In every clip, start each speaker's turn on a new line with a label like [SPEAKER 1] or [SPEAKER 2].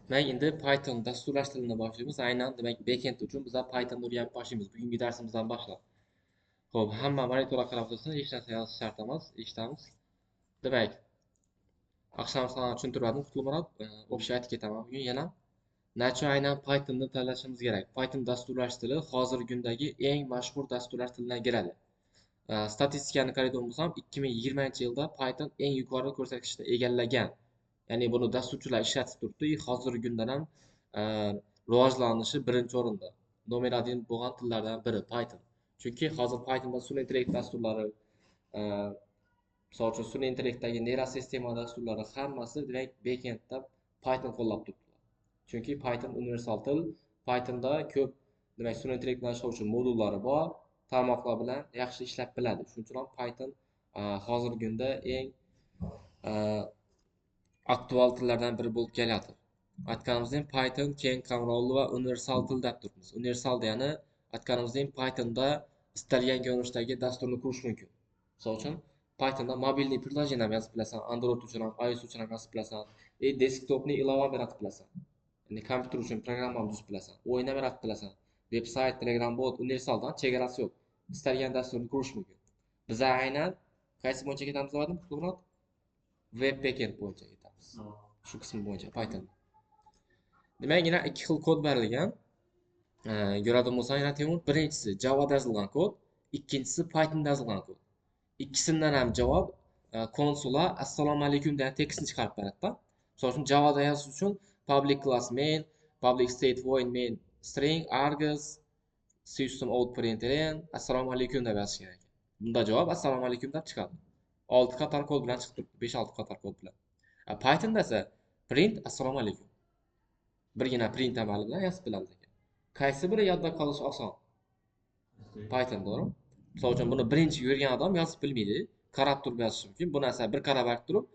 [SPEAKER 1] Demek endi Python dasturlash tilini boshlaymiz. Aynan demek backend uchun biz Python'da o'rganib boshlaymiz. Bugungi darsimizdan boshlab. Xo'p, hamma monitorga qarab tursin, hech narsa yozish shart emas. Eshitamiz. Demak, oqshom sana tushuntirdim Qutulmurod. O'sha aytib ketaman bugun yana. Nacho aynan Python'ni tanlashimiz kerak. Python dasturlash tili hozirgi kundagi eng mashhur dasturlash tilidan kiradi. Statistikani qaraydigan bo'lsam, 2020-yilda Python eng yuqori ko'rsatkichni egallagan. Ya'ni buni dasturchilar ishlatib turibdi. Hozirgi kunda ham rivojlanishi birinchi o'rinda. Nomer 1 bo'lgan tillardan biri Python. Chunki hozir Pythonda sun'iy intellekt dasturlari, misol uchun sun'iy intellektdagi neyrosistema dasturlari hammasi demak backendda Python qo'llab turibdi. Chunki Python universal til. Pythonda ko'p demak sun'iy intellekt bilan ishlovchi modullari bor. Tarmoqlar bilan yaxshi ishlab biladi. Shuning uchun ham Python hozirgi kunda eng aktual tillardan biri bo'lib kelyapti. Aytganimizdek, Python keng qamrovli va universal til deb turibmiz. Universal degani aytganimizdek, Pythonda istalgan ko'rinishdagi dasturni qurish mumkin. Misol uchun, Pythonda mobilniy приложение ham yozib bilasan, Android uchun ham, iOS uchun ham yozib bilasan, desktopni ilova ham yaratib bilasan. Ya'ni kompyuter uchun programma ham tuzib bilasan, o'yin ham yaratib bilasan. Veb-sayt, Telegram bot, universaldan chegarasi yo'q. Istalgan dasturni qurish mumkin. Biz aynan qaysi bo'yicha ketamiz dedim, Qutulmurod? Web backend bo'yicha ketamiz. Shu qism bo'yicha Python. Demak, yana ikki xil kod berilgan. Ko'radigan bo'lsang, yana Temur, birinchisi Java'da yozilgan kod, ikkinchisi Pythonda yozilgan kod. Ikkisidan ham javob konsola assalomu alaykum degan tekstni chiqarib beradi-da. Misol uchun Java'da yozish uchun public class main, public state void main string args system out println assalomu alaykum deb yozish kerak. Bunda javob assalomu alaykum deb chiqadi. 6 qator kod bilan chiqib turibdi, 5-6 qator kod bilan. Pythonda esa print assalomu alaykum. Birgina print amali bilan yozib bilamiz ekan. Qaysi biri yodda qolishi oson? Python, to'g'ri? Misol uchun buni birinchi yurgan odam yozib bilmaydi, qarab turib yozish mumkin. Bu narsa bir qarab turib,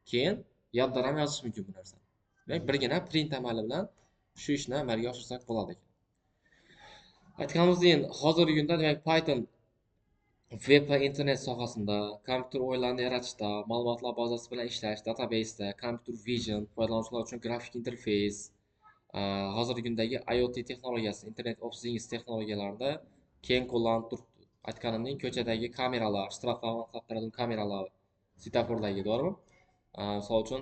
[SPEAKER 1] keyin yoddan ham yozish mumkin bu narsa. Demak, birgina print amali bilan shu ishni amalga oshirsak bo'ladi ekan. Aytganimizdek, hozirgi kunda demak Python web va internet sohasida, kompyuter o'yinlarini yaratishda, ma'lumotlar bazasi bilan ishlash, databaseda, computer vision, foydalanuvchilar uchun grafik interfeys, hozirgi kundagi IoT texnologiyasi, Internet of Things texnologiyalarida keng qo'llanib turibdi. Aytganimdek, ko'chadagi kameralar, shtraflarni aniqlab beradigan kameralar, svetofordagi, to'g'rimi? Misol uchun,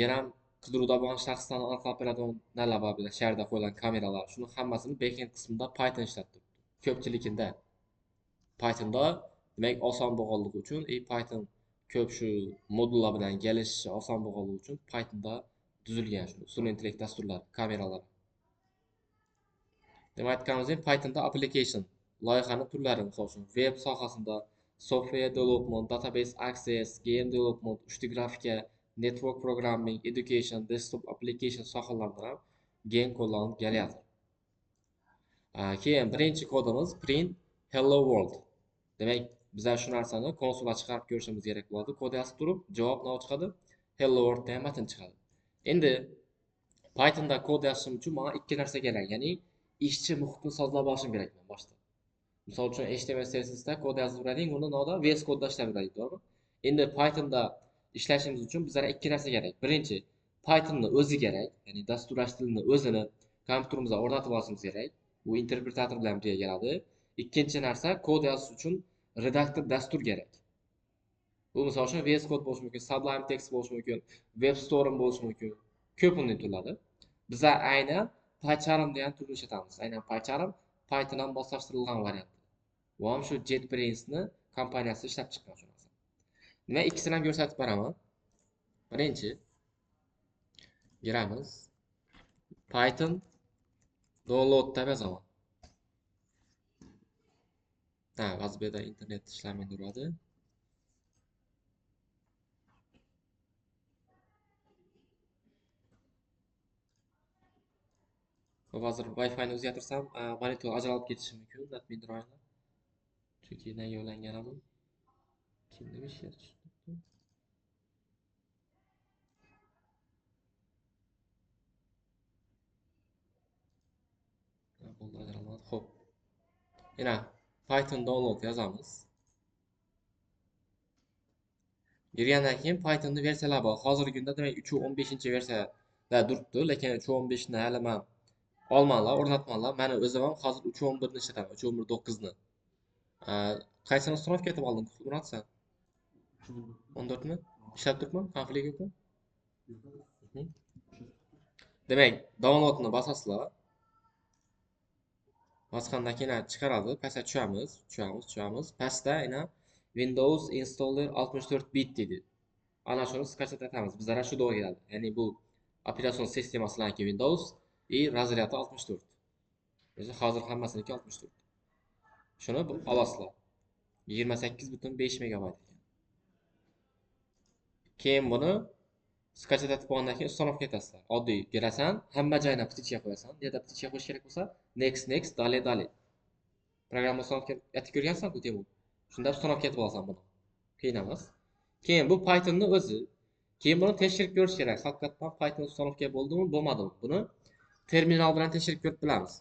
[SPEAKER 1] yana qidiruvda bo'lgan shaxslarni aniqlab beradigan narlar bor, shaharda qo'yilgan kameralar. Shuni hammasini backend qismida Python ishlatib turibdi. Ko'pchilikda Pythonda demak oson bo'lganligi uchun, Python ko'p shu modullar bilan kelishishi oson bo'lganligi uchun Pythonda tuzilgan shu sun'iy intellekt dasturlari, kameralar. Demak, aytganimizdek, Pythonda application loyihaning turlari, misol uchun web sohasida software development, database access, game development, uchta grafika, network programming, education, desktop application sohalarida ham keng qo'llanib kelyapti. Keyin birinchi kodimiz print hello world. Demak, biz shu narsani konsolga chiqarib ko'rishimiz kerak bo'ladi. Kod yozib turib, javob nima chiqadi? Hello world degan matn chiqadi. Endi Pythonda kod yozishim uchun menga ikki narsa kerak. Ya'ni ishchi muhitni sozlab olishim kerak men boshda. Misol uchun HTML CSSda kod yozib beradik, uni noda VS kodda ishlab beradik, to'g'rimi? Endi Pythonda ishlashimiz uchun bizga ikki narsa kerak. Birinchi, Pythonni o'zi kerak, ya'ni dasturlash tilini o'zini kompyuterimizga o'rnatib olishimiz kerak. Bu interpretator bilan birga keladi. Ikkinchi narsa, kod yozish uchun redaktor dastur kerak. Bu misol uchun VS Code bo'lishi mumkin, Sublime Text bo'lishi mumkin, Web Storm bo'lishi mumkin. Ko'p unday turlari. Biz aynan PyCharm degan turni ishlatamiz. Aynan PyCharm Python bilan moslashtirilgan variant. Bu ham shu JetBrains-ni kompaniyasi ishlab chiqqan shu narsa. Nima ikkisini ham ko'rsatib beraman. Birinchi giramiz. Python download deb yozaman. Vazbeda internet ishlamay turadi. Hozir Wi-Fi ni o'zgartirsam, monitor ajralib ketishi mumkin, admin-driverlar. Chunki nega ulanganadim? Kimning ishi tushdi? Bo'ldi, ajralmadi. Xo'p. Yana Python download yozamiz. Girgandan keyin Pythonning versiyalari bor. Hozirgi kunda demak 3.15-versiya da duribdi, lekin 3.15 ni hali men olmanglar, o'rnatmanglar. Meni o'zim ham hozir 3.11 ni ishlataman, 3.11.9 ni. Qaysini uстановка etib olding, Murat sen? 14 mi? Ishlab turibmi? Konflikt yo'qmi? Demak, downloadni bosasizlar. Bosgandan keyin chiqaradi. Pastga tushamiz. Pastda yana Windows Installer 64 bit dedi. Ana shuni skачать etamiz. Bizlar shu to'g'ri keladi. Ya'ni bu operatsion sistemasilarniki Windows razryadi 64. O'zi hozir hammasiniki 64. Shuni olasizlar. 28.5 megabayt ekan. Keyin buni skачать etib olgandan keyin uстановка etasizlar. Oddiy berasan, hamma joyini птичка qo'yasan. Yerda птичка qo'yish kerak bo'lsa, next, dali. Programma uстановка etib ko'rgansan-ku, Temur. Shunda uстановка etib olasan buni. Qiyin emas. Keyin bu Python'ni o'zi. Keyin buni tekshirib ko'rish kerak. Haqiqatan Python uстановка bo'ldimi, bo'lmadimi? Buni terminal bilan tekshirib ko'rib bilamiz.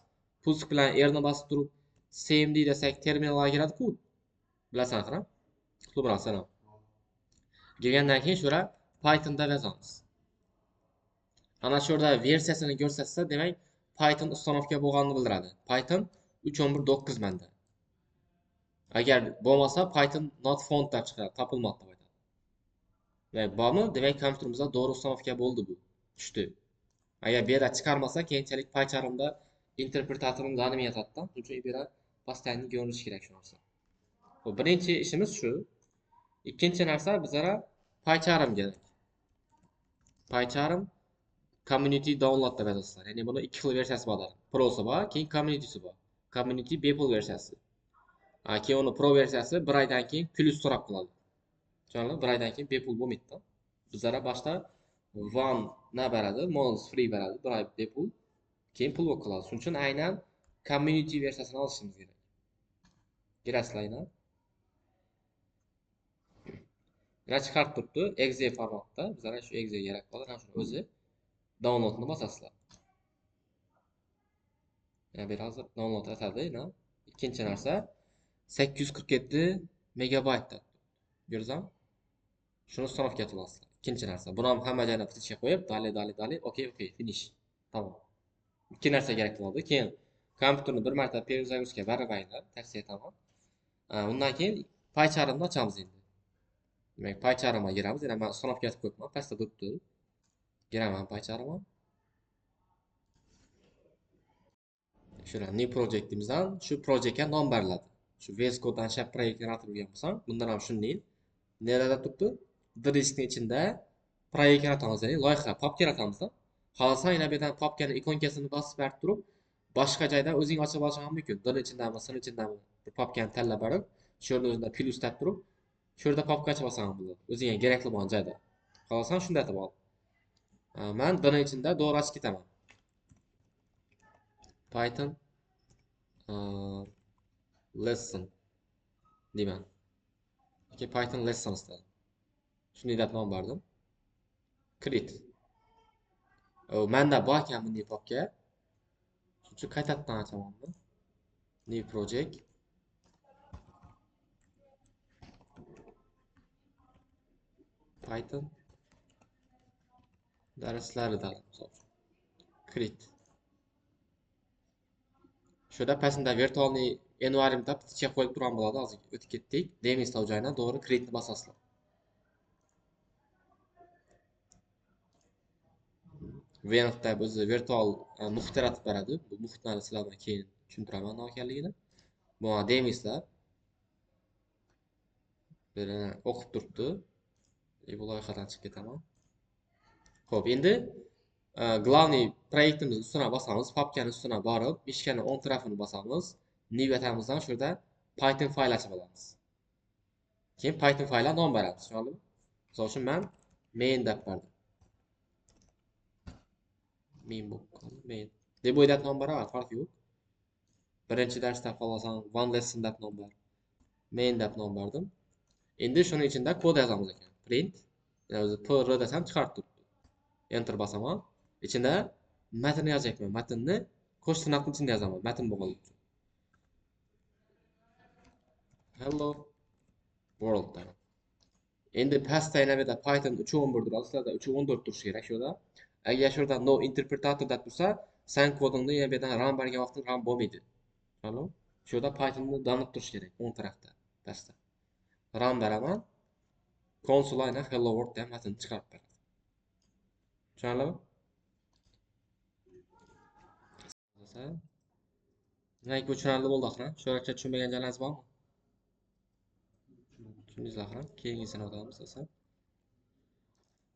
[SPEAKER 1] Pusk bilan R'ni bosib turib, cmd desak terminalga kiradi-ku. Bilasan, aqram? Qutlug' bo'lsin, salom. Kelgandan keyin shura Pythonda yozamiz. Ana shu yerda versiyasini ko'rsatsa, demak Python uстановка bo'lganini bildiradi. Python 3.11.9 menda. Agar bo'lmasa Python not found deb chiqadi, topilmoqda deb aytadi. Va bormi? Demak kompyuterimizda to'g'ri uстановка bo'ldi bu. Tushdi. Agar bu yerda chiqarmasa, keyinchalik PyCharmda interpretatorni danimi yotadi-da. Shuning uchun bu yerda постоянно ko'rinishi kerak shu narsa. Xo'p, birinchi ishimiz shu. Ikkinchi narsa bizlara PyCharm kerak. PyCharm Community download deb yozasizlar. Ya'ni buni ikki xil versiyasi bor. Pro'si bor, keyin Community'si bor. Community bepul versiyasi. Keyin uni Pro versiyasi bir oydan keyin plus so'rab qiladi. Tushunarli? Bir oydan keyin bepul bo'lmaydi-da. Bizlara boshda one na beradi, months free beradi, bir oy bepul, keyin pul bo'lib qoladi. Shuning uchun aynan Community versiyasini olishimiz kerak. Kirasizlar aynan. Yana chiqarib turibdi, exe formatda. Bizlara shu exe kerak bo'ladi. Mana shuni o'zi downloadni bosasizlar. Ya biraz download etadi, na. Ikkinchi narsa 847 megabayt. Ko'rdingizmi? Shuni uстановка etib olasizlar. Ikkinchi narsa. Buni ham hamma joyga птичка qo'yib, dali, okey, finish. Tamam. Ikki narsa kerak bo'ladi. Keyin kompyuterni bir marta перезагрузка berib qo'yinglar, tavsiya etaman. Undan keyin PyCharmni ochamiz endi. Demak, PyCharmga kiramiz. Yana men uстановка etib qo'yibman, pastda turibdi. Giraman PyCharmga. Shura new projectimizdan shu proyektga nom beriladi. Shu VS Code'dan shap proyekt yaratib olgan bo'lsam, bundan ham shunday. Nerada turibdi? Diskning ichida proyekt yaratamiz, ya'ni loyiha, papka yaratamiz-da. Xohlasan, yana bu yerdan papkaning ikonkasini bosib berib turib, boshqa joyda o'zing ochib olish ham mumkin. Dir ichindami, sin ichindami bir papkani tanlab berib, shu yerda o'zida plus tab turib, shu yerda papka ochib olsang ham bo'ladi. O'zingga kerakli bo'lgan joyda. Xohlasan, shunday qilib ol. Men dir ichida to'g'ri ochib ketaman. Python lesson deyman. Python lesson istadi. Shunday deb nom berdim. Create. Menda bor ekan bunday papka. Shuning uchun qaytadan ochaman buni. New project. Python darslari Create. Şurada pastda virtualniy environmentda птичка qo'yib turgan bo'ladi. Hozir o'tib ketdik. Name install joyidan to'g'ri create'ni bosasizlar. Venxda o'zi virtual muhit yaratib beradi. Bu muhitlarni sizlarga keyin tushuntiraman nima ekanligini. Bu demizlar. Buni o'qib turibdi. Bu loyihadan chiqib ketaman. Xo'p, endi главный proyektimiz ustuna bosamiz, papkaning ustuna borib, mishkani o'ng tarafini bosamiz. New atamizdan shurda Python fayl ochib olamiz. Keyin Python faylga nom beramiz, tushunarlimi? Misol uchun men main deb berdim. Main. Deb o'ylab nom beraman, farqi yo'q. Birinchi darsda xohlasam one lesson deb nom ber. Main deb nom berdim. Endi shuning ichida kod yozamiz ekan. Print, o'zi pr desam chiqarib turibdi. Enter bosaman. İçinde matn yazacakman. Matnni qo'sh tirnoqning ichida yozaman. Matn bo'lgani uchun. Hello world. Endi pastda yana bir Python 3.11 turadi. Sizlarda 3.14 turishi kerak shunda. Agar şurada no interpretator deb tursa, sen kodingni yana bu yerdan run bergan vaqtda run bo'lmaydi. Tushundingmi? Şurada Pythonni donib turish kerak o'ng tarafda pastda. Run beraman, console aynan hello world degan matnni chiqarib beradi. Tushundingmi? Demak, bu tushunarli bo'ldi axir. Sho'rcha tushunmagan joylaringiz bormi? Tushundingiz axir. Keyingisini o'tamiz esa.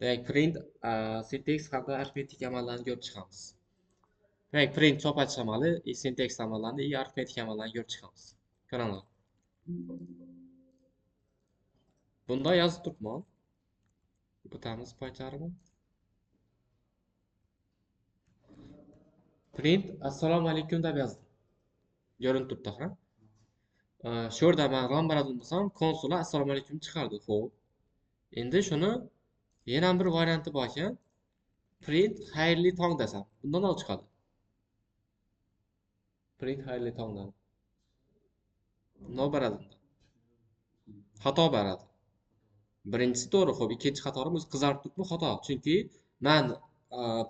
[SPEAKER 1] Demak, print syntax hamda arifmetik amallarni ko'rib chiqamiz. Demak, print cho'pachish amali, syntax amallarni, arifmetik amallarni ko'rib chiqamiz. Qaranglar. Bunda yozib turibman. O'tamiz paycharini. Print assalomu alaykum deb yozdim. Ko'rinib turibdi axir. Shu yerda men run beradigan bo'lsam, konsola assalomu alaykum chiqardi. Xo'p. Endi shuni yana bir varianti bor ekan. Print xayrli tong desam, bundan nima chiqadi? Print xayrli tongdan. Nima beradi bunda? Xato beradi. Birinchisi to'g'ri, xo'p, ikkinchi xatorim o'zi qizarib turibmi? Xato. Chunki men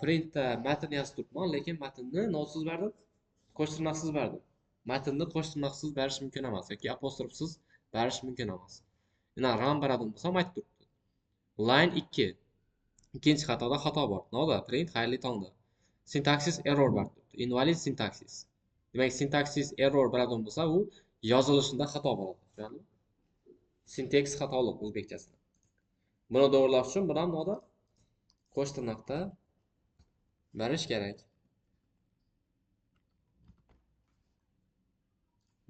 [SPEAKER 1] printda matn yozib turibman, lekin matnni nolsiz berdim, qo'shtirnoqsiz berdim. Matnni qo'shtirnoqsiz berish mumkin emas yoki apostrofsiz berish mumkin emas. Yana run beradigan bo'lsam aytib turibdi. Line 2. İkinci xatoda xato bor. Nima? Print xayrli tongda. Syntaxis error bor turibdi. Invalid syntaxis. Demak, syntaxis error beradigan bo'lsa, u yozilishida xato bo'ladi. Tushundingmi? Syntax xatolik o'zbekchasida. Buni to'g'rilash uchun buni ham nima? Qo'sh tirnoqda berish kerak.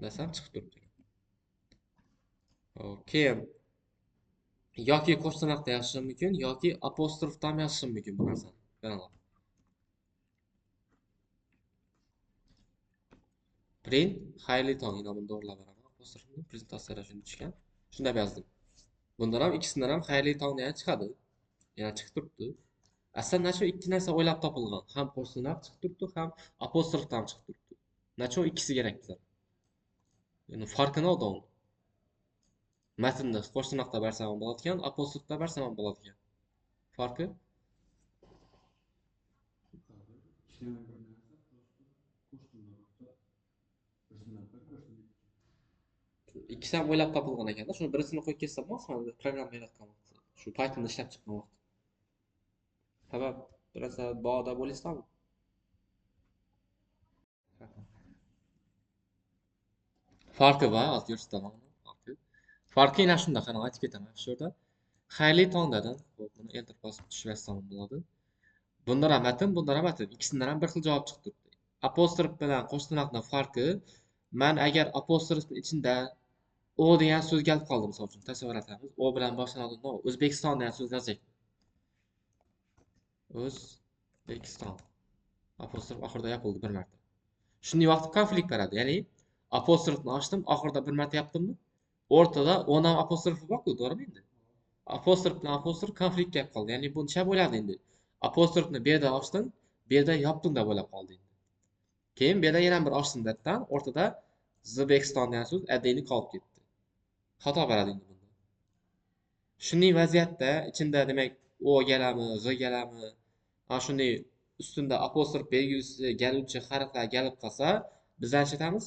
[SPEAKER 1] Desam chiqib turibdi. Keyin yoki qo'sh tirnoqda yozishim mumkin, yoki apostrofda ham yozishim mumkin bu narsani. Qaranglar. Print xayrli tong nomini to'g'rilab beraman. Apostrofni prezentatsiyada shuni tushgan. Shunda yozdim. Bundan ham ikkisidan ham xayrli tong degan chiqadi. Yana chiqib turibdi. Aslida nacho ikki narsa o'ylab topilgan. Ham qo'sh tirnoq chiqib turibdi, ham apostrofdan chiqib turibdi. Nacho ikkisi kerak bizga. Yani farkı ne oldu onun? Metinde qo'sh tirnoqda bersam ham bo'ladigan, apostrofda bersam ham bo'ladigan. Farqi? İkisi ham o'ylab topilgan ekanda, shuni birisini qo'yib ketsam bo'lmasmi? Programma yaratgan vaqt. Shu Pythonda ishlab chiqqan vaqt. Sabab birasa bog'da bo'lasizmi? Farqi bor, hozir ko'rsataman farqi. Farqi yana shunda, qani aytib ketaman shu yerda. Xayrli tong dedim. Xo'p, buni enter bosib tushirasam bo'ladi. Bundan ham matn, bundan ham matn. Ikkisidan ham bir xil javob chiqib turibdi. Apostrof bilan qo'sh tirnoqning farqi, men agar apostrofning ichida o degan so'z kelib qoldi, misol uchun tasavvur etamiz. O bilan boshlanadi. O'zbekiston degan so'z yozaylik. O'zbekiston. Apostrof oxirida yopildi bir marta. Shunday vaqtda konflikt beradi. Ya'ni apostrofni ochdim, oxirida bir marta yopdimmi? O'rtada ona apostrofi bor-ku, to'g'rimi endi? Apostrof bilan apostrof konflikt kelib qoldi. Ya'ni bu nima bo'ladi endi? Apostrofni bu yerda ochdim, bu yerda yopdim deb o'ylab qoldi endi. Keyin bu yerda yana bir ochdim dedidan, o'rtada O'zbekiston degan so'z adayni qolib ketdi. Xato beradi endi bunda. Shunday vaziyatda ichida demak o galami, g galami, ana shunday ustunda apostrof belgisi galuvchi harflar kelib qolsa, biz aytamiz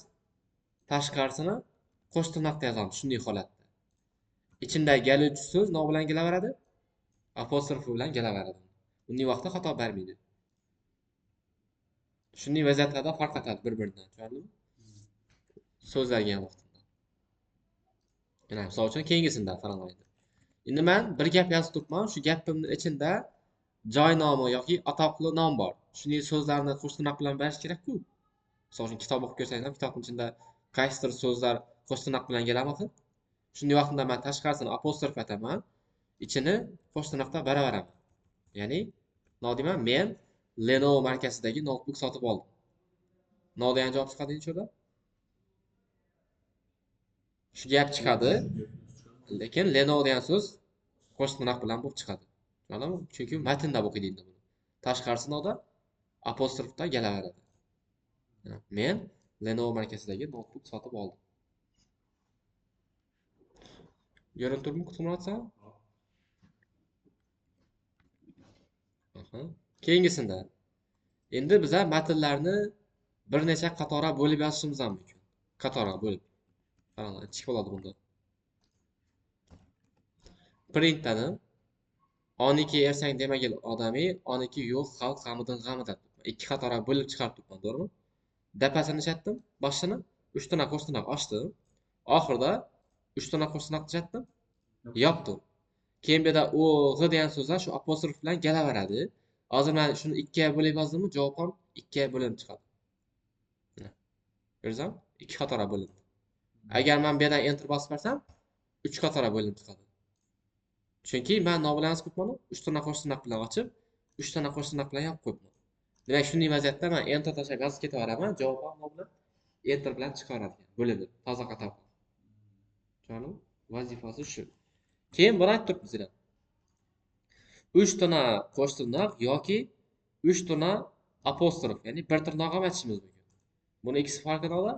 [SPEAKER 1] tashqarisini qo'sh tirnoqda yozamiz shunday holatda. Ichida galuvchi so'z nima bilan kelaveradi? Apostrofi bilan kelaveradi. Bunday vaqtda xato bermaydi. Shunday vaziyatlarda farq etadi bir-biridan, tushundingmi? So'zlagan vaqtida. Mana misol uchun keyingisida qaranglar. Endi men bir gap yozib turibman, shu gapimning ichida joy nomi yoki atoqli nom bor. Shunday so'zlarni qo'sh tirnoq bilan berish kerak-ku. Misol uchun kitob o'qib ko'rsangiz ham kitobning ichida qaysidir so'zlar qo'sh tirnoq bilan keladimi? Shunday vaqtda men tashqarisini apostrof ataman, ichini qo'sh tirnoqda baraveraman. Ya'ni nima deyman? Men Lenovo markasidagi notebook sotib oldim. Nima degan javob chiqadi endi shunda? Shu gap chiqadi. Lekin Lenovo degan so'z qo'sh tirnoq bilan bo'lib chiqadi. Tushundingmi? Chunki matnda o'qiydi endi buni. Tashqarisida apostrofda kelaveradi. Men Lenovo markasidagi notebook sotib oldim. Ko'rinib turibmi, Qutmurat? Aha. Keyingisida endi biza matnlarni bir necha qatorga bo'lib yozishimiz ham mumkin. Qatorga bo'lib. Qaranglar, ichki bo'ladi bunda. Print dedim. 12 ersang demagil odamiy, 12 yo'q xalq g'amidan g'amida. Ikki qatorga bo'lib chiqarib turibman, to'g'rimi? Dapasini chatdim, boshini 3 tona qo'shtirnoq ochdim. Oxirida 3 tona qo'shtirnoq chatdim, yopdim. Keyin bu yerda o, g' degan so'zlar shu apostrof bilan kelaveradi. Hozir men shuni ikkiga bo'lib yozdimmi, javob ham ikkiga bo'linib chiqadi. Ko'rdingizmi? Ikki qatorga bo'lindi. Agar men bu yerdan enter bosib bersam, 3 qatorga bo'linib chiqadi. Chunki men nobilans qilibman, 3 tona qo'shtirnoq bilan ochib, 3 tona qo'shtirnoq bilan yopib qo'yibman. Demak, shunday vaziyatda men enter tashlab yozib ketaveraman, javob ham nobilan enter bilan chiqaradi, bo'linib, toza qator. Tushundingmi? Vazifasi shu. Keyin buni aytib turibmiz. 3 tona qo'shtirnoq yoki 3 tona apostrof, ya'ni bir tirnoq ham aytishimiz mumkin. Buni ikkisi farqini ola.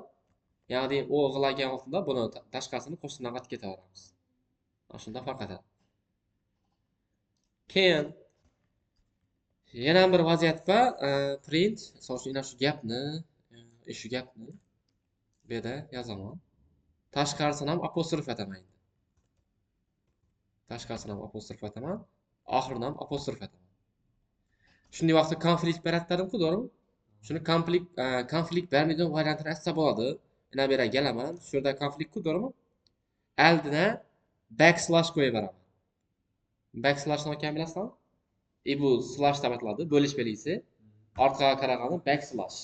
[SPEAKER 1] Ya'ni o g'ilgan vaqtida buni tashqarisini qo'shtirnoq atib ketaveramiz. Shunda farq etadi. Keyin yana bir vaziyatda print, masalan, shu gapni, shu gapni bu yerda yozaman. Tashqarisini ham apostrof ataman. Tashqarisini ham apostrof ataman, oxirini ham apostrof ataman. Shunday vaqtda konflikt beradi dedim-ku, to'g'rimi? Shuni konflikt bermaydigan variantini aytsa bo'ladi. Mana bu yerga kelaman. Shu yerda konflikt-ku, to'g'rimi? Aldina backslash qo'yib beraman. Backslash nima ekanini bilasizmi? Bu slash deb ataladi, bo'lish belgisi. Orqaga qaraganda backslash.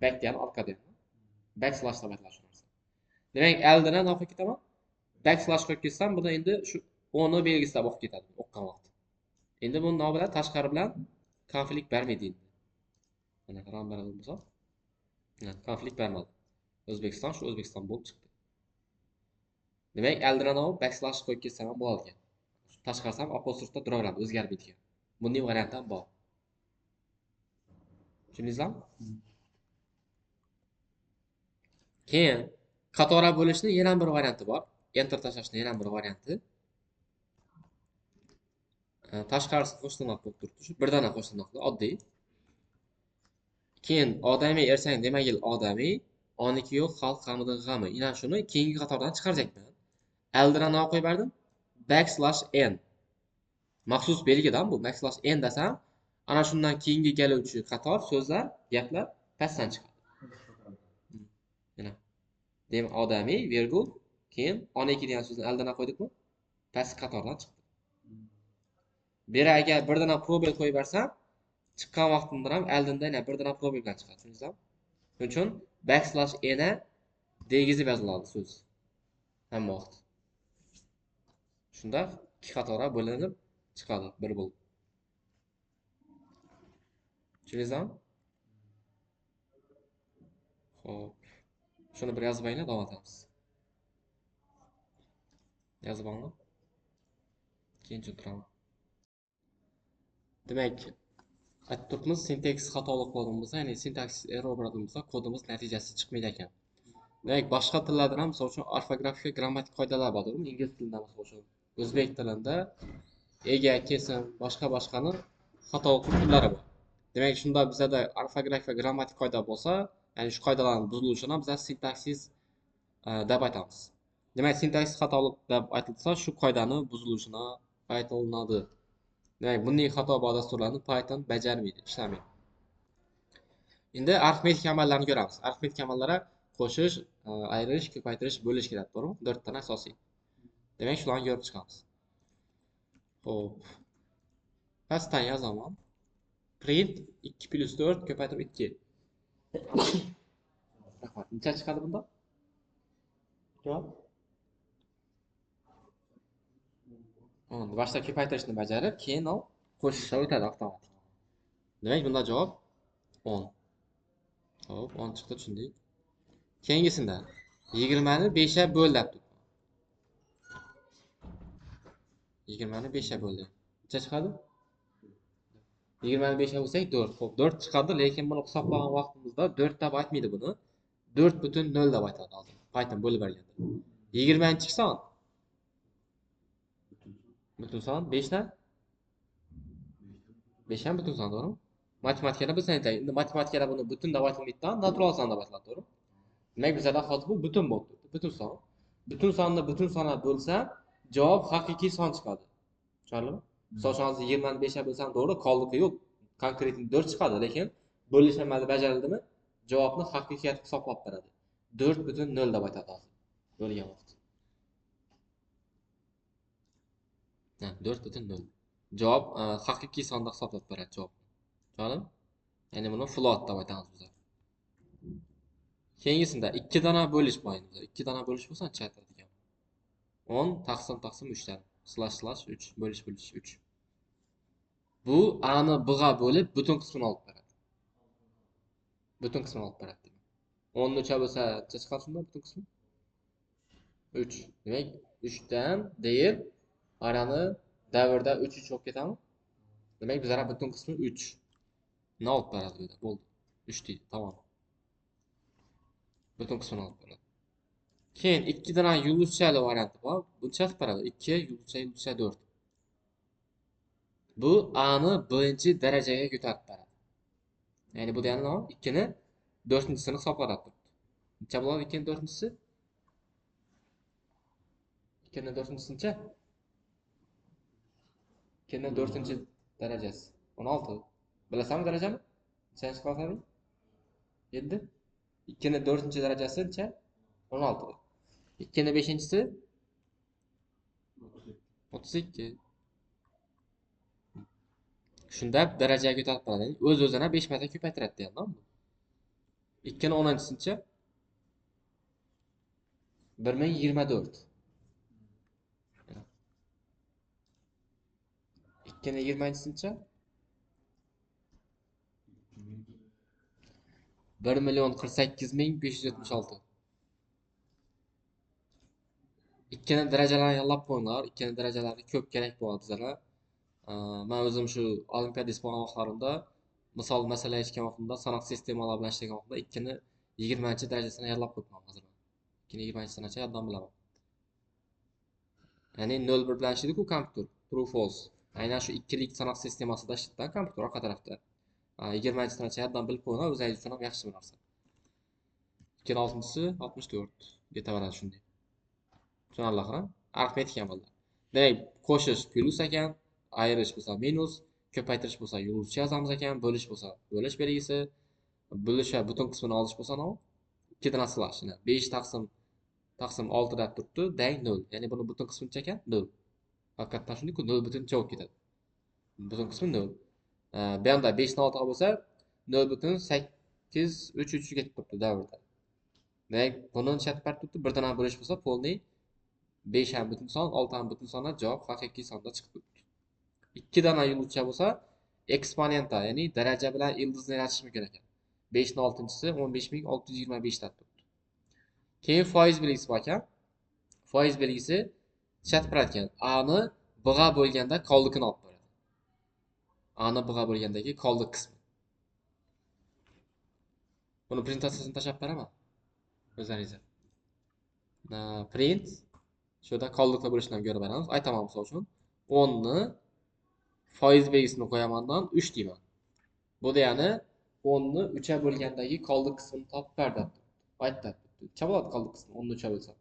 [SPEAKER 1] Back degani orqa degani. Backslash deb ataladi shu narsa. Demak, aldina nima qilib ketaman? Backslash qo'yib ketsam, buni endi shu 10 belgisida bo'lib ketadi o'qgan vaqt. Endi buni nima bilan tashqari bilan konflikt bermaydi endi. Mana qaram beradi bo'lsa. Konflikt bermadi. O'zbekiston shu O'zbekiston bo'lib chiqdi. Demak, aldinani backslash qo'yib ketsam ham bo'ladi ekan. Tashqarisi ham apostrofda turaveradi, o'zgarmaydi ekan. Bunday variant ham bor. Tushundingizmi? Keyin qatorga bo'lishning yana bir varianti bor. Enter tashlashning yana bir varianti. Tashqarisi qo'shtirnoq bo'lib turibdi. Bir dona qo'shtirnoqli oddiy. Keyin odamiy ersang demagil odamiy, 12 yo'q xalq g'amidan g'ami. Ina shuni keyingi qatordan chiqarajakman. Aldina nima qo'yib berdim? Backslash n. Maxsus belgidan bu backslash n desam, ana shundan keyingi keluvchi qator so'zlar, gaplar pastdan chiqadi. Mana. Demak, odamiy virgul, keyin 12 degan so'zni aldina qo'ydikmi? Past qatordan chiqdi. Bera agar bir dona probel qo'yib bersam, chiqqan vaqtimda ham aldinda yana bir dona probel bilan chiqadi. Tushundingizmi? Shuning uchun backslash n degizib yoziladi so'z. Hamma vaqt. Shunda ikki qatorga bo'linib chiqadi bir bo'lib. Tushundingizmi? Xo'p. Shuni bir yozib olinglar, davom etamiz. Yozib olinglar. Keyin tushuntiraman. Demak, aytib turibmiz, sintaks xatolik bo'lgan bo'lsa, ya'ni sintaks error bo'lgan bo'lsa, kodimiz natijasi chiqmaydi ekan. Demak, boshqa tillarda ham, misol uchun, orfografik, grammatik qoidalar bor, to'g'rimi? Ingliz tilida, misol uchun, o'zbek tilida ega, kesim, boshqa-boshqani xatolik turlari bor. Demak, shunda bizda orfografik va grammatik qoida bo'lsa, ya'ni shu qoidalarning buzilishini biz sintaksis deb aytamiz. Demak, sintaksis xatolik deb aytilsa, shu qoidani buzilishini aytilinadi. Demak, bunday xato bor dasturlarni Python bajarmaydi, ishlamaydi. Endi arifmetik amallarni ko'ramiz. Arifmetik amallarga qo'shish, ayirish, ko'paytirish, bo'lish kerak, to'g'rimi? 4 tana asosiy. Demak, shularni ko'rib chiqamiz. Xo'p. Pastdan yozaman. Print 2 + 4 ko'paytirib 2. Rahmat. Necha chiqadi bunda? Javob. Boshda ko'paytirishni bajarib, keyin u qo'shishga o'tadi avtomatik. Demak, bunda javob 10. Xo'p, 10 chiqdi, tushundik. Keyingisida 20 ni 5 ga bo'l debdi. 20 ni 5 ga bo'ldi. Necha chiqadi? 20 ni 5 ga bo'lsak 4. Xo'p, 4 chiqadi, lekin buni hisoblagan vaqtimizda 4 deb aytmaydi buni. 4.0 deb aytadi hozir. Python bo'lib berganda. 20-chi son. Butun son 5 dan 5 ham butun son, to'g'rimi? Matematikada biz aytaylik. Endi matematikada buni butun deb aytilmaydi-da, natural son deb aytiladi, to'g'ri? Demak, bizlarda hozir bu butun bo'lib turibdi. Butun son. Butun sonni butun songa bo'lsa, javob haqiqiy son chiqadi. Tushunarlimi? Misol uchun hozir 20 ni 5 ga bo'lsam, to'g'ri, qoldiqi yo'q. Konkretni 4 chiqadi, lekin bo'lish amali bajarildimi, javobni haqiqiyat hisoblab beradi. 4,0 deb aytadi hozir. Bo'lgan vaqt. 4,0. Javob haqiqiy sonda hisoblab beradi javob. Tushunarlimi? Ya'ni buni float deb aytamiz biz. Keyingisida 2 dona bo'lish bor endi. 2 dona bo'lish bo'lsa qancha aytadi ekan? 10 taqsim 3 dan //3 bo'lish 3. Bu a ni b ga bo'lib butun qismini olib beradi. Butun qismini olib beradi. 10 ni 3 ga bo'lsa qancha chiqadi shunda butun qismi? 3. Demak, 3 dan deyil arani davrda 3 olib ketamiz. Demak, bizlar butun qismi 3 ni olib beradi bu yerda. Bo'ldi. 3 deydi, tamom. Butun qismini olib beradi. Keyin 2 dona yulduzchali varianti bor. Buncha qilib beradi. 2 yulduzcha 4. Bu a ni birinchi darajaga ko'tarib beradi. Ya'ni bu degani 2 ni 4-sini hisoblab turibdi. Necha bo'ladi 2 ni 4-si? 2 ni 4-si necha? 2 ni 4-darajasi 16. Bilasanmi darajani? Nechanchi qiladi? 7. 2 ni 4-darajasi necha? 16. 2 ni 5-si 32. Shunda darajaga ko'tarib beradi. O'z-o'zini 5 marta ko'paytiradi deyapman. 2 ni 10-sincha 1024. 2 ni 20-sincha 1,48,576. 2 ni darajalarini yozib qo'yinglar. 2 ni darajalari ko'p kerak bo'ladi bizlarga. Men o'zim shu olimpiada bo'lgan vaqtlarimda, misol masala yechgan vaqtimda, sanoq sistemalar bilan ishlagan vaqtda 2 ni 20-darajasini yozib qo'yibman hozir. 2 ni 20-sinacha yoddan bilaman. Ya'ni 0 1 bilan ishlaydi-ku kompyuter. True false. Aynan shu ikkilik sanoq sistemasida ishlaydigan kompyuter orqa tarafda. 20-sinacha yoddan bilib qo'yinglar, o'zingiz uchun ham yaxshi bir narsa. 2 ni 6-si 64 ketaveradi shunday. Tushunarlimi? Arifmetik ham bo'ladi. Demak, qo'shish plyus ekan, ayirish bo'lsa minus, ko'paytirish bo'lsa yulduzcha yozamiz ekan, bo'lish bo'lsa bo'lish belgisi, bo'lish va butun qismini olish bo'lsa nima? 2 dan slash. 5 taqsim 6 deb turibdi, dang 0. Ya'ni buni butun qismi necha ekan? 0. Haqiqatdan shunday-ku, 0 butun javob ketadi. Butun qismi 0. Bu yerda 5 ni 6 ga bo'lsa 0,833 ketib turibdi davrda. Demak, buni chat part turibdi, 1 dan bo'lish bo'lsa polniy 5 ham butun son, 6 ham butun sondan javob haqiqiy sonda chiqib turibdi. 2 dona yulduzcha bo'lsa eksponenta, ya'ni daraja bilan ildizni yaratishimiz kerak ekan. 5 ni 6-si 15625 deb turibdi. Keyin foiz belgisi bor ekan. Foiz belgisi chat part ekan. A ni b ga bo'lganda qoldiqini olib beradi. A ni b ga bo'lgandagi qoldiq qismi. Buni prezentatsiyasini tashlab beraman. O'zlaringizga. Print shuda qoldiqli bo'lishini ko'rib beramiz. Aytaman misol uchun 10 ni foiz belgisini qo'yamandan 3 deyman. Bu degani 10 ni 3 ga bo'lgandagi qoldiq qismini topib ber deb. Aytdi. Necha bo'ladi qoldiq qismi 10 ni 3 ga bo'lsa?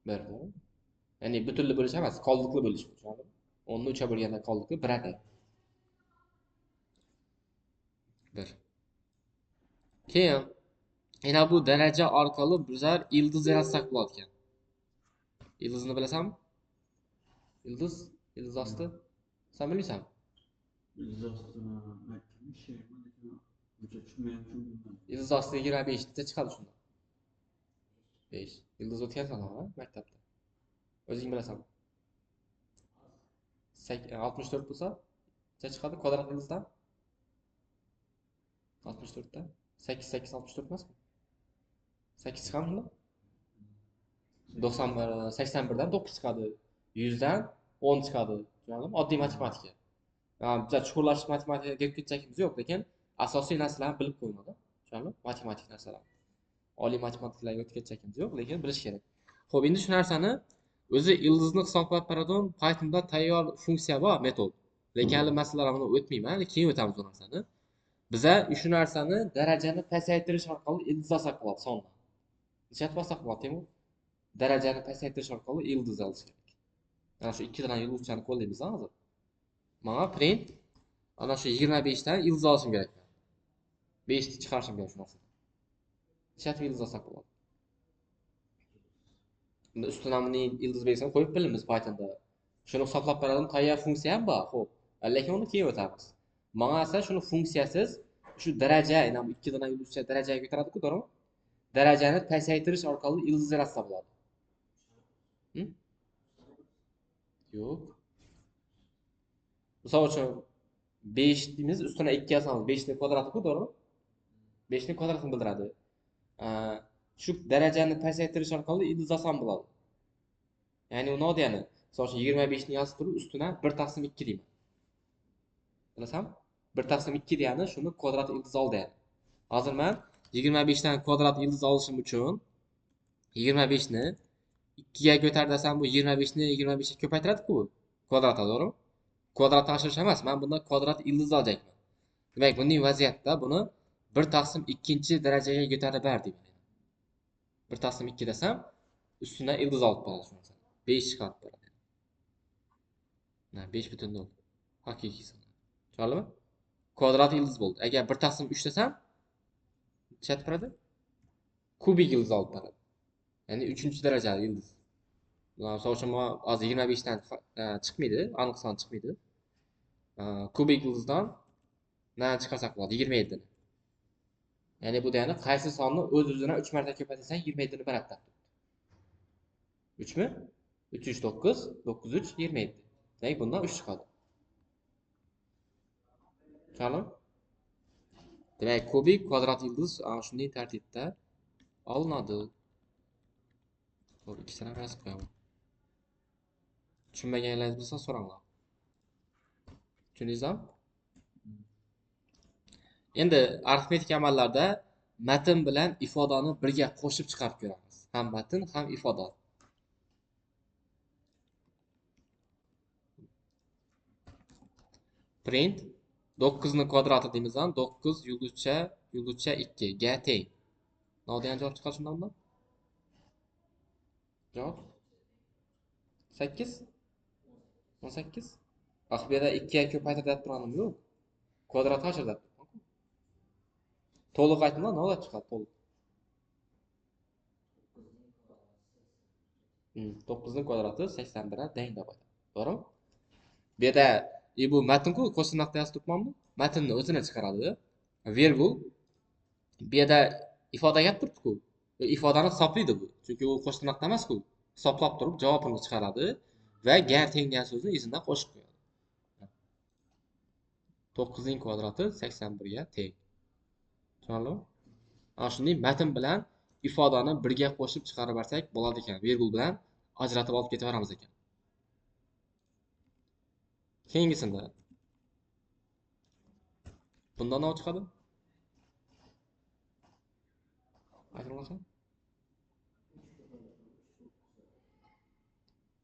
[SPEAKER 1] 1. Ya'ni butunli bo'lish emas, qoldiqli bo'lish. Tushunarlimi? 10 ni 3 ga bo'lganda qoldiqli 1 ekan. 1. Keyin yana bu daraja orqali bizlar ildiz yaratsak bo'ladi ekan. Ildizni bilasanmi? Ildiz osti. Sen bilmaysanmi?
[SPEAKER 2] Ildiz ostini aytdim, sheyman lekin buncha tushunmayapman.
[SPEAKER 1] Ildiz ostiga 25 ta chiqadi shunda. 5. Ildiz o'tkazsan ha maktabda. O'zing bilasanmi? 64 bo'lsa, necha chiqadi kvadrat ildizdan? 64 ta. 8 64 emasmi? 8 chiqadimi shunda? 81 dan 9 chiqadi. 100 dan 10 chiqadi. Tushunarlimi? Oddiy matematika. Bizlar chuqurlashish matematikaga kirib ketishimiz yo'q, lekin asosiy narsalarni bilib qo'ymoqda. Tushunarlimi? Matematik narsalar. Oliy matematikalarga o'tib ketishimiz yo'q, lekin bilish kerak. Xo'p, endi shu narsani o'zi ildizni hisoblab beradigan Pythonda tayyor funksiya bor, metod. Lekin hali masalalarni o'tmayman, keyin o'tamiz bu narsani. Biza shu narsani darajani pasaytirish orqali ildizasak bo'ladi sonni. Nishatmasak bo'ladi, Timur. Darajani pasaytirish orqali ildiz olish kerak. Ana shu 2 dan yulduzchani qo'llaymiz hozir. Mana print ana shu 25 dan ildiz olishim kerak. 5 ni chiqarishim kerak shu narsani. Nishatib ildiz olsak bo'ladi. Bunda ustidan buni ildiz belgisini qo'yib bilamiz Pythonda. Shuni hisoblab beradigan tayyor funksiya ham bor, xo'p. Lekin uni keyin o'tamiz. Mana esa shuni funksiyasiz shu daraja, yana 2 dan yulduzcha darajaga ko'taradi-ku, to'g'rimi? Darajani pasaytirish orqali ildiz yaratsa bo'ladi. Yo'q. Misol uchun 5 deymiz, ustidan 2 yozamiz. 5 ning kvadrati-ku, to'g'rimi? 5 ning kvadratini bildiradi. Shu darajani pasaytirish orqali ildiz olsam bo'ladi. Ya'ni uni odiyani, misol uchun 25 ni yozib turib, ustidan 1/2 deyman. Bilasam? 1/2 degani shuni kvadrat ildiz ol deydi. Hozir men 25 dan kvadrat ildiz olishim uchun 25 ni 2 ga ko'tar desam, bu 25 ni 25 ga ko'paytiradi-ku kvadratga, to'g'rimi? Kvadratni oshirish emas, men bundan kvadrat ildiz olacakman. Demak, bunday vaziyatda buni 1/2 darajaga ko'tarib ber deyman. 1/2 desam, ustidan ildiz olib beradi shu narsani. 5 chiqarib beradi. 5,0 haqiqiy son. Tushundingmi? Kvadrat ildiz bo'ldi. Agar 1/3 desam, chat beradi. Kubik ildiz olib beradi. Ya'ni 3-darajali ildiz. Misol uchun hozir 25 dan chiqmaydi, aniq son chiqmaydi. Kubik ildizdan nima chiqarsak bo'ladi? 27 ni. Ya'ni bu degani qaysi sonni o'z-o'zidan 3 marta ko'paytirsang 27 ni beradi. 3 mi? 3 3 9, 9 3 27. Demak, bundan 3 chiqadi. Tushundingmi? Demak, kubik kvadrat ildiz shunday tartibda olinadi. Xo'p, ikkisini ham yozib qo'yaman. Tushunmaganlaringiz bo'lsa so'ranglar. Tushundingizmi? Endi arifmetik amallarda matn bilan ifodani birga qo'shib chiqarib ko'ramiz. Ham matn, ham ifoda. Print 9 ni kvadrati deymiz ham, 9 yulduzcha 2 ga teng. Nima degan javob chiqadi shundan? Javob 8. 18. Bu yerda 2 ga ko'paytirib deb turganim yo'q. Kvadrat oshirdi. To'liq aytmang, nima chiqadi to'liq? 9 ning kvadrati 81 ga teng deb aytadi. To'g'rimi? Bu yerda bu matn-ku, qo'shimcha nuqta yozib turibmanmi? Matnni o'zini chiqaradi. Virgul. Bu yerda ifoda gap turibdi-ku. Ifodani hisoblaydi bu. Chunki u qo'shimcha nuqta emas-ku. Hisoblab turib javobini chiqaradi va ga teng degan so'zni izidan qo'shib qo'yadi. 9 ning kvadrati 81 ga teng. Tushundingmi? Ana shunday matn bilan ifodani birga qo'shib chiqarib bersak bo'ladi ekan. Virgul bilan ajratib olib ketaveramiz ekan. Keyingisida bundan nima chiqadi? Aytmoqchi.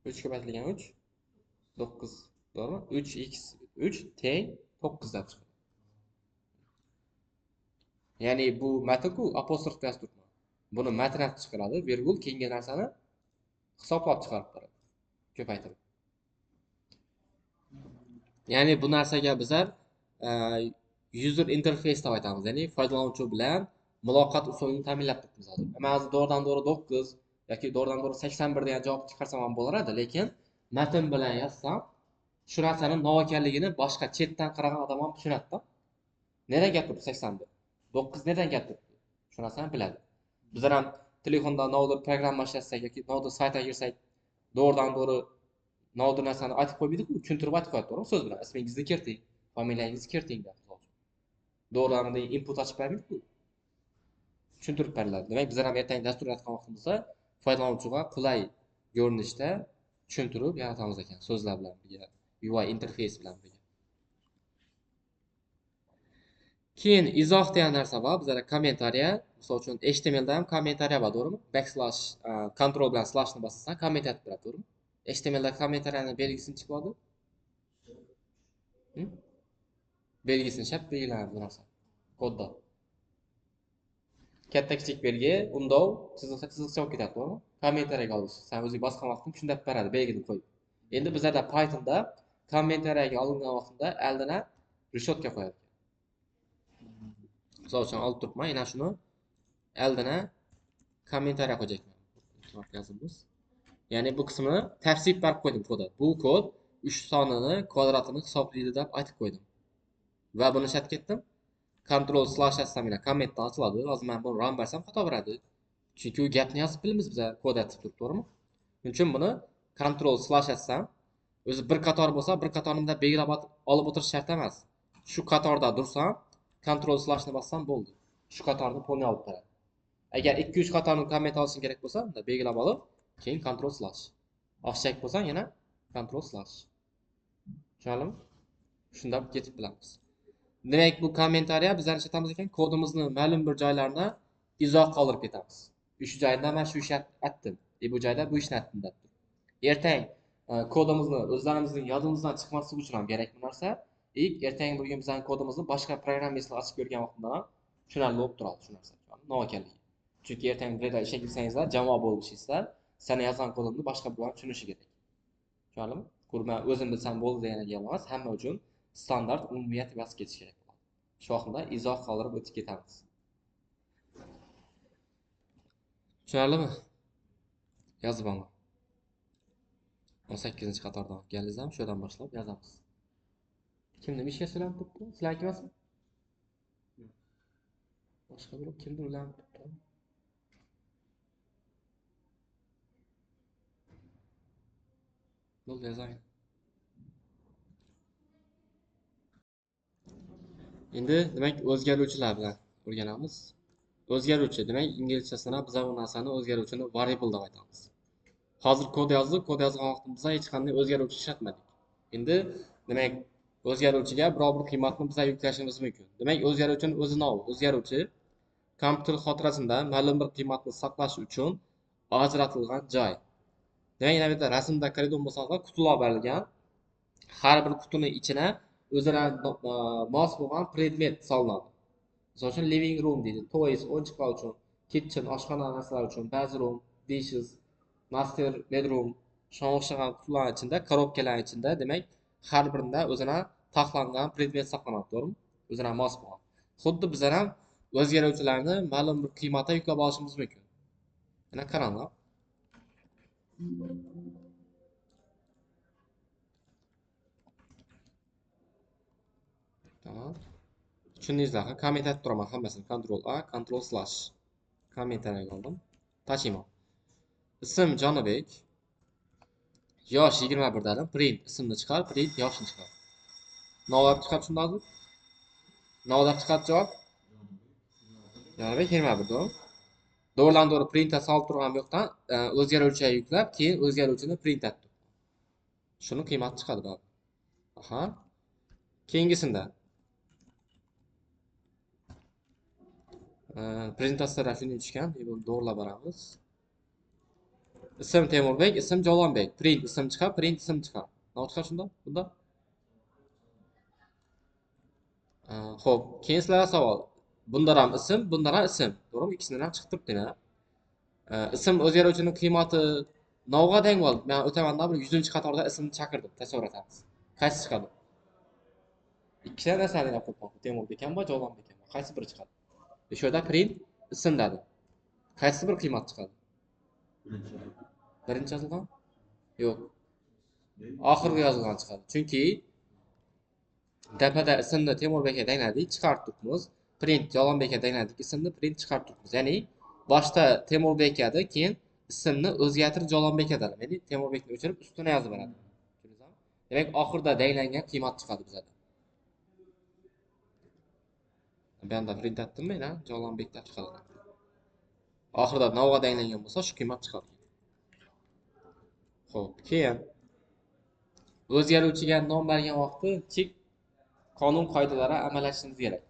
[SPEAKER 1] 3 ko'paytirilgan 3 9, to'g'rimi? 3x 3 teng 9 deb chiqadi. Ya'ni bu matn-ku, apostrof yozib turibman. Buni matn deb chiqaradi, virgul keyingi narsani hisoblab chiqarib beradi. Ko'paytirib. Ya'ni bu narsaga bizlar user interface deb aytamiz. Ya'ni foydalanuvchi bilan muloqot usulini ta'minlab turibmiz hozir. Men hozir to'g'ridan-to'g'ri 9 yoki to'g'ridan-to'g'ri 81 degan javobni chiqarsam ham bo'lardi, lekin matn bilan yozsam, shu narsaning nima ekanligini boshqa chetdan qaragan odam ham tushunadi-da. Neden gapirib 81? 9 neden gapirib? Shu narsani biladi. Bizlar ham telefonda navdir programma ishlatsak yoki navdir saytga girsak, to'g'ridan-to'g'ri navdir narsani aytib qo'ymaydi-ku, tushuntirib aytib qo'yadi, to'g'rimi? So'z bilan ismingizni kiriting, familiyangizni kiriting deb. To'g'ridan input ochib bermaydi-ku. Tushuntirib beriladi. Demak, bizlar ham ertaga dastur yaratgan vaqtimizda foydalanuvchiga qulay ko'rinishda tushuntirib yaratamiz ekan, so'zlar bilan birga, UI interface bilan birga. Keyin izoh degan narsa bor. Bizlar kommentariya, misol uchun HTML da ham kommentariya bor, to'g'rimi? Backslash control bilan slashni bossang, komment etib beradi, to'g'rimi? HTML da kommentariyani belgisini chiqib oldi. Belgisini chap belgilanadi bu narsa. kodda. Katta kichik belgi, undov, chiziqcha olib ketadi, to'g'rimi? Kommentariyaga olish. Sen o'zing bosgan vaqtda shunday beradi, belgini qo'yib. Endi bizlarda Pythonda kommentariyaga olingan vaqtda oldina reshotka qo'yadi. Misol uchun olib turibman, yana shuni oldina kommentariya qo'yacakman. Yozamiz. Ya'ni bu qismini tafsir berib qo'ydim kodda. Bu kod 3 sonini kvadratini hisoblaydi deb aytib qo'ydim. Va buni ishlab ketdim. Ctrl/slash assam bilan kommentdan ochiladi. Hozir men buni run bersam xato beradi. Chunki u gapni yozib bilamiz biz, kod aytib turib, to'g'rimi? Shuning uchun buni Ctrl/slash assam. O'zi bir qator bo'lsa, bir qatorni bunday belgilab olib o'tirish shart emas. Shu qatorda dursam, Ctrl/slashni bossam bo'ldi. Shu qatorni polni olib beradi. Agar 2-3 qatorni komment olishing kerak bo'lsa, unda belgilab olib, keyin Ctrl/slash. Ochsak bo'lsa, yana Ctrl/slash. Tushunarlimi? Shunda ketib bilamiz. Demak, bu kommentariya bizlar ishlatamiz ekan, kodimizni ma'lum bir joylarni izoh qoldirib ketamiz. Shu joyda men shu ishni aytdim. Bu joyda bu ishni aytdim deb. Ertang kodimizni o'zlarimizning yodimizdan chiqmasligi uchun ham kerak bu narsa. Ertang bir kun bizning kodimizni boshqa programmistlar ochib ko'rgan vaqtda ham tushunarli bo'lib turadi shu narsa. Novakanligi. Chunki ertang birda ishga kirsangizlar, jamoa bo'lib ishlaysiz, seni yozgan kodimni boshqa bir odam tushunishi kerak. Tushunarlimi? Ko'rma o'zim bilsam bo'ldi degan gap emas, hamma uchun standart umumiyat yozib ketish kerak bo'ladi. Shu vaqtda izoh qoldirib o'tib ketamiz. Tushunarlimi? Yozib oling. 18-qatordan o'tganingiz ham shudan boshlab yozamiz. Kimni ishga so'rab turibdi? Sizlar emasmi? Boshqa bir kimdir ularni turibdi? Bo'ldi, yozing. Endi demak o'zgaruvchilar bilan o'rganamiz. O'zgaruvchi demak inglizchasida biz bu narsani o'zgaruvchini variable deb aytamiz. Hozir kod yozdik, kod yozgan vaqtimizda hech qanday o'zgaruvchi ishlatmadik. Endi demak o'zgaruvchiga biror bir qiymatni biz yuklashimiz mumkin. Demak o'zgaruvchining o'zi nomi, o'zgaruvchi kompyuter xotirasida ma'lum bir qiymatni saqlash uchun ajratilgan joy. Demak, yana bitta rasmda koridor bo'lsa, qutilar berilgan. Har bir qutining ichine o'zaro mos bo'lgan predmet solinadi. Misol uchun living room deydi, toys o'yinchoqlar uchun, kitchen oshxona narsalar uchun, bathroom, dishes, master bedroom, shunga o'xshagan qutilar ichida, korobkalar ichida, demak, har birida o'zaro taxlangan predmet saqlanadi, to'g'rimi? O'zaro mos bo'lgan. Xuddi bizlar ham o'zgaruvchilarni ma'lum bir qiymatga yuklab olishimiz mumkin. Mana qaranglar. Tamam. Tushundingizlar, komment etib turaman hammasini. Ctrl+A, Ctrl/slash. Kommentariyaga oldim. Tashiyman. Ism Jonibek. Yosh 21 dedim. Print ismni chiqar, print yoshni chiqar. Nolab chiqib shundaymi? Nolab chiqib javob. Jonibek 21 do'm. Doğrudan doğru print'e solib turgan bu yoqdan o'zgaruvchiga yuklab, keyin o'zgaruvchini print etdim. Shuni qiymati chiqadi bab. Aha. Keyingisida prezentatsiyada shuni tushgan, buni to'g'rilab boramiz. Ism Temurbek, ism Jalolbek. Print ism chiqar, print ism chiqar. Nima chiqar shunda? Bunda? Xo'p, keyin sizlarga savol. Bunda ham ism, bunda ham ism. To'g'rimi? Ikkisidan ham chiqib turibdi-na. Ism o'zgaruvchining qiymati navga teng bo'ldi. Men o'tamanda bir 100-qatorda ismni chaqirdim, tasavvur etamiz. Qaysi chiqadi? Ikkita narsani olib qo'ydim. Temurbek ham bor, Jalolbek ham bor. Qaysi biri chiqadi? Shu yerda print ism dedi. Qaysi bir qiymat chiqadi? Birinchi yozilgan? Yo'q. Oxirgi yozilgan chiqadi. Chunki tepada ismni Temurbekka tangladik, chiqarib turibmiz. Print Jalolbekka tangladik, ismni print chiqarib turibmiz. Ya'ni boshda Temurbekka edi, keyin ismni o'zgartirib Jalolbekka dedi. Ya'ni Temurbekni o'chirib ustuna yozib beradi. Tushundingizmi? Demak, oxirda tanglangan qiymat chiqadi bizda. Bu yerda print etdimmi, mana Jalolbekda chiqadi. Oxirda navga tanglangan bo'lsa, shu qiymat chiqadi. Xo'p, keyin o'zgaruvchiga nom bergan vaqtda chek qonun qoidalari amallashingiz kerak.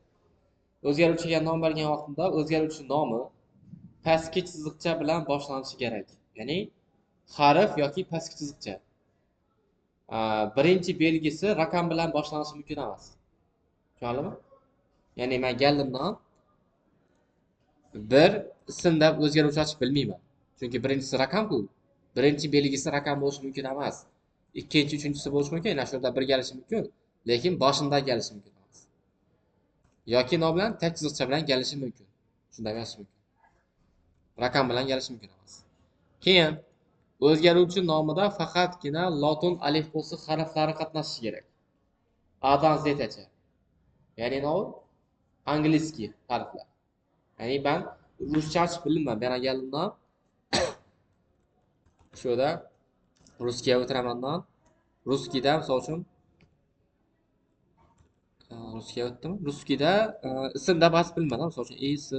[SPEAKER 1] O'zgaruvchiga nom bergan vaqtida o'zgaruvchi nomi pastki chiziqcha bilan boshlanishi kerak. Ya'ni harf yoki pastki chiziqcha. Birinchi belgisi raqam bilan boshlanishi mumkin emas. Tushunarlimi? Ya'ni men kelganimdan bir ism deb o'zgaruvchi ochib bilmayman. Chunki birinchisi raqam-ku. Birinchi belgisi raqam bo'lishi mumkin emas. Ikkinchi, uchinchisi bo'lishi mumkin. Ana shunda bir kelishi mumkin, lekin boshida kelishi mumkin emas. Yoki nom bilan tek chiziqcha bilan kelishi mumkin. Shunday yozish mumkin. Raqam bilan kelishi mumkin emas. Keyin o'zgaruvchi nomida faqatgina lotin alifbosi harflari qatnashishi kerak. A'dan Z'gacha. Ya'ni nima? Angliskiy harflar. Ya'ni ben Ruscha açıp bilmem. Ben geldiğimden şurada Ruskiye o'tiramandan Ruskiyda misol uchun Ruskiya o'tdim. Ruskiyda ismda bas bilmadim. Misol uchun ism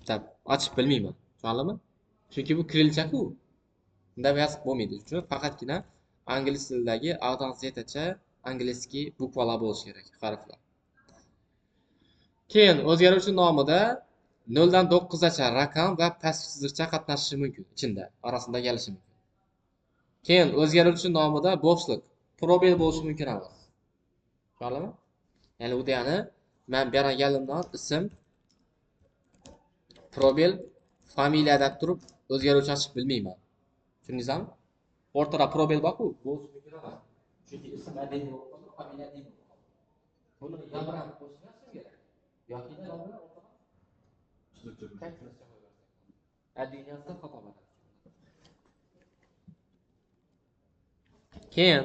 [SPEAKER 1] deb ochib bilmayman. Tushundingmi? Chunki bu kirilcha-ku. Unda yozib bo'lmaydi. Uchun faqatgina ingliz tilidagi A'dan Z'gacha angliskiy bukvalar bo'lishi kerak, harflar. Keyin o'zgaruvchi nomida 0 dan 9 gacha raqam va pastki chiziqcha qatnashishi mumkin ichida, orasida kelishi mumkin. Keyin o'zgaruvchi nomida bo'shliq, probel bo'lishi mumkin emas. Tushundingmi? Ya'ni u degani men bu yerga kelganimdan ism probel familiya deb turib o'zgaruvchi ochib bilmayman. Tushundingizmi? O'rtada probel bor-ku, bo'lishi mumkin emas. Chunki ism adadiy bo'lib qoldi, familiya adadiy bo'lib qoldi. Buni ya bilan qo'shishimiz kerak. Yoki da o'rtada Keyin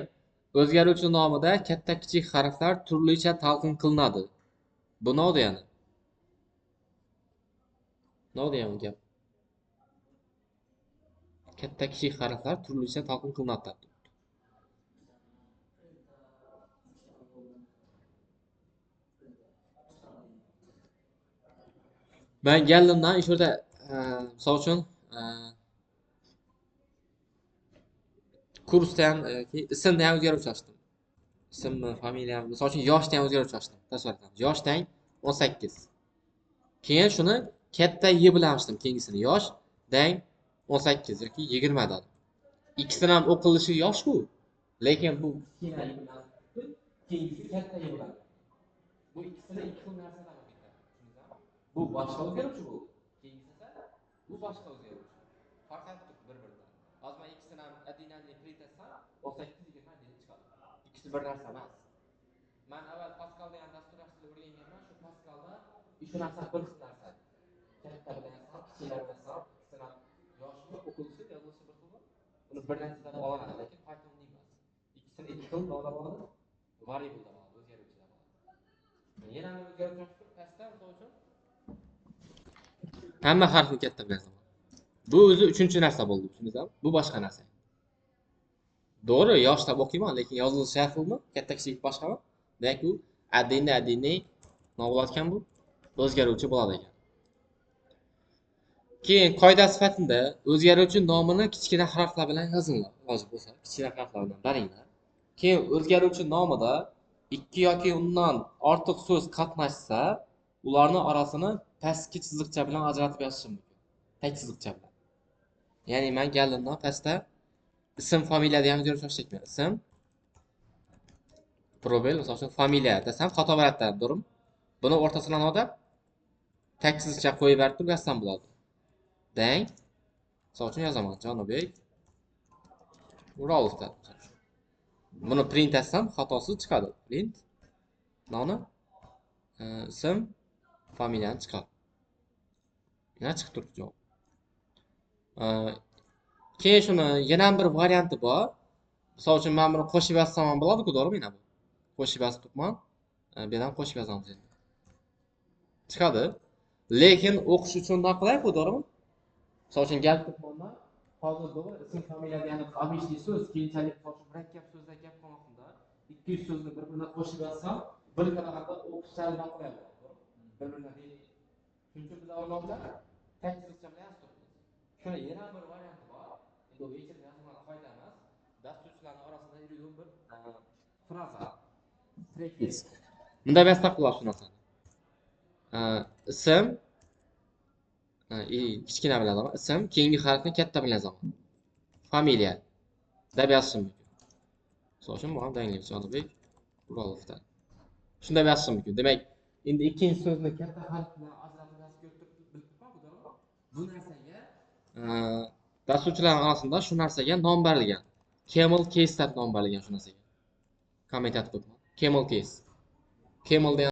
[SPEAKER 1] o'zgaruvchi nomida katta kichik harflar turlicha talqin qilinadi. Bu nima degani? Nima degani gap? Katta kichik harflar turlicha talqin qilinadi. Ben geldiğimden şurada misol uchun kursdan ismni ham o'zgaruvchi ochdim. Ismni, familiyamni, misol uchun yoshni ham o'zgaruvchi ochdim. Tasavvur etamiz. Yoshdan 18. Keyin shuni katta Y bilan ochdim, keyingisini yoshdan 18 yoki 20 dedim. İkisini ham o'qilishi yosh-ku. Lekin bu kichkina Y bilan keyingisi katta Y bilan. Bu ikkisini ikki xil narsadan bu boshqa o'zgaruvchi bu. Keyingisi esa bu boshqa o'zgaruvchi. Farq etdik bir-biridan. Hozir men ikkisini ham adinalni pritasam 18 20 deb chiqadi. İkisi bir narsa emas. Men avval Pascal degan dastur asli o'rganganman. Shu Pascalda shu narsa bir xil narsa. Katta bilan ham, kichiklar bilan ham, ikkisini ham yoshmi, o'qilishi, yozilishi bir xil. Buni bir narsadan oladi, lekin Python emas. İkisini ikki xil olib oladi. Variable da oladi, o'zgaruvchi da oladi. Yana o'zgaruvchi pastda misol uchun hamma harfni katta bilasan. Bu o'zi uchinchi narsa bo'ldi, tushundingizmi? Bu boshqa narsa. To'g'ri, yoshda o'qiyman, lekin yozilishi harfimi? Katta kichik boshqami? Demak, u adini navbatgan bu o'zgaruvchi bo'ladi ekan. Keyin qoida sifatida o'zgaruvchi nomini kichkina harflar bilan yozinglar. Hozir bo'lsa, kichkina harflar bilan baringlar. Keyin o'zgaruvchi nomida ikki yoki undan ortiq so'z qatnashsa, ularning orasini pastki chiziqcha bilan ajratib yozish mumkin. Tek chiziqcha bilan. Ya'ni men kelganimdan pastda ism familiya degan o'zgaruvchi ochdik. Ism probel, misol uchun familiya desam xato bo'ladi, to'g'rimi? Buni o'rtasidan olib tek chiziqcha qo'yib berib yozsam bo'ladi. Deng. Misol uchun yozaman. Jonibek Uralov deb. Buni print etsam xatosiz chiqadi. Print noni ism familiyani chiqadi. Yana chiqib turibdi javob. Keyin shuni yana bir varianti bor. Misol uchun men buni qo'shib yozsam ham bo'ladi-ku, to'g'rimi? Mana bu. Qo'shib yozib turibman. Bu yerdan qo'shib yozamiz endi. Chiqadi. Lekin o'qish uchun nima qilaylik, to'g'rimi? Misol uchun gap turibman. Hozir to'g'ri ism familiya ya'ni obishli so'z, keyinchalik murakkab so'zlar gap qilmoqda 200 so'zni bir-biriga qo'shib yozsam, bir qanaqada o'qishlar nima qilaylik, bir-biriga chunki biz avvalda tek chiziqcha bilan yozdik. Shuni yana bir varianti bor. Endi bu hech narsa qoida emas. Dasturchilarning orasida yurgan bir fraza. Phrase. Bunda bas taqilib shu narsani. Ism kichkina bilan yozaman. Ism keyingi harfni katta bilan yozaman. Familiya deb yozishim mumkin. Misol uchun bu ham Jonibek Urolovdan. Shunday yozish mumkin. Demak, endi ikkinchi so'zni katta harf bilan ajratib yozib bilibman bu narsaga dasturchilar orasida shu narsaga nom berilgan. Camel case deb nom berilgan shu narsaga. Kommentat qo'yibman. Camel case. Camel degan